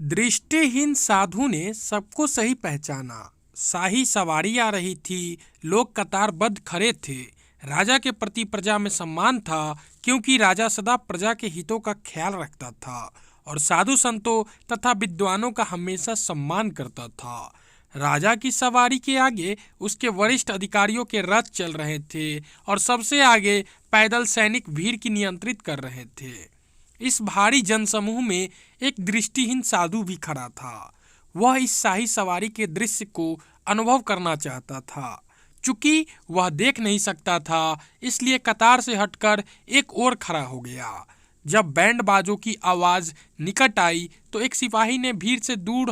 दृष्टिहीन साधु ने सबको सही पहचाना। शाही सवारी आ रही थी, लोग कतारबद्ध खड़े थे। राजा के प्रति प्रजा में सम्मान था, क्योंकि राजा सदा प्रजा के हितों का ख्याल रखता था और साधु संतों तथा विद्वानों का हमेशा सम्मान करता था। राजा की सवारी के आगे उसके वरिष्ठ अधिकारियों के रथ चल रहे थे और सबसे आगे पैदल सैनिक भीड़ की नियंत्रित कर रहे थे। इस भारी जनसमूह में एक दृष्टिहीन साधु भी खड़ा था। वह इस शाही सवारी के दृश्य को अनुभव करना चाहता था। चूंकि वह देख नहीं सकता था, इसलिए कतार से हटकर एक ओर खड़ा हो गया। जब बैंड बाजों की आवाज निकट आई तो एक सिपाही ने भीड़ से दूर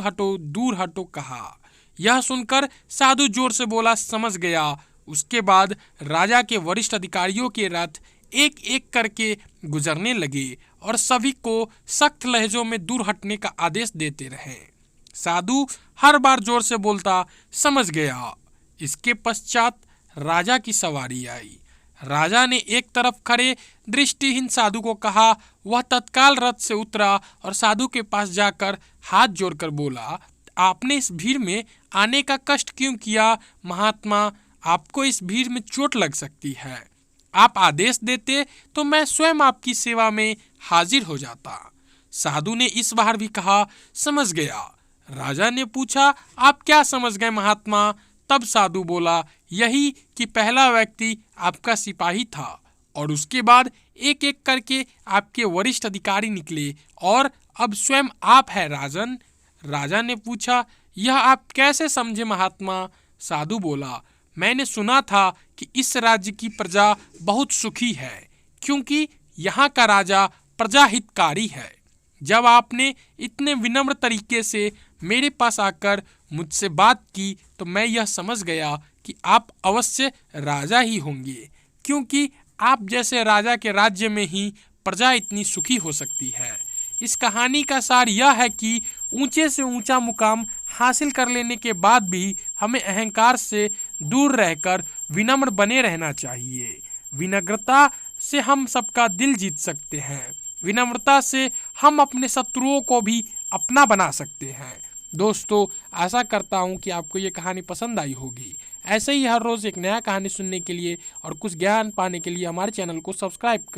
हटो कहा। यह सुनकर साधु जोर से बोला, समझ गया। उसके बाद राजा के वरिष्ठ अधिकारियों के रथ एक एक करके गुजरने लगे और सभी को सख्त लहजों में दूर हटने का आदेश देते रहे। साधु हर बार जोर से बोलता, समझ गया। इसके पश्चात राजा की सवारी आई। राजा ने एक तरफ खड़े दृष्टिहीन साधु को कहा। वह तत्काल रथ से उतरा और साधु के पास जाकर हाथ जोड़कर बोला, आपने इस भीड़ में आने का कष्ट क्यों किया महात्मा? आपको इस भीड़ में चोट लग सकती है। आप आदेश देते तो मैं स्वयं आपकी सेवा में हाजिर हो जाता। साधु ने इस बार भी कहा, समझ गया। राजा ने पूछा, आप क्या समझ गए महात्मा? तब साधु बोला, यही कि पहला व्यक्ति आपका सिपाही था और उसके बाद एक एक करके आपके वरिष्ठ अधिकारी निकले और अब स्वयं आप है राजन। राजा ने पूछा, यह आप कैसे समझे महात्मा? साधु बोला, मैंने सुना था कि इस राज्य की प्रजा बहुत सुखी है, क्योंकि यहाँ का राजा प्रजा हितकारी है। जब आपने इतने विनम्र तरीके से मेरे पास आकर मुझसे बात की तो मैं यह समझ गया कि आप अवश्य राजा ही होंगे, क्योंकि आप जैसे राजा के राज्य में ही प्रजा इतनी सुखी हो सकती है। इस कहानी का सार यह है कि ऊंचे से ऊंचा मुकाम हासिल कर लेने के बाद भी हमें अहंकार से दूर रहकर विनम्र बने रहना चाहिए। विनम्रता से हम सबका दिल जीत सकते हैं। विनम्रता से हम अपने शत्रुओं को भी अपना बना सकते हैं। दोस्तों, आशा करता हूँ कि आपको ये कहानी पसंद आई होगी। ऐसे ही हर रोज़ एक नया कहानी सुनने के लिए और कुछ ज्ञान पाने के लिए हमारे चैनल को सब्सक्राइब कर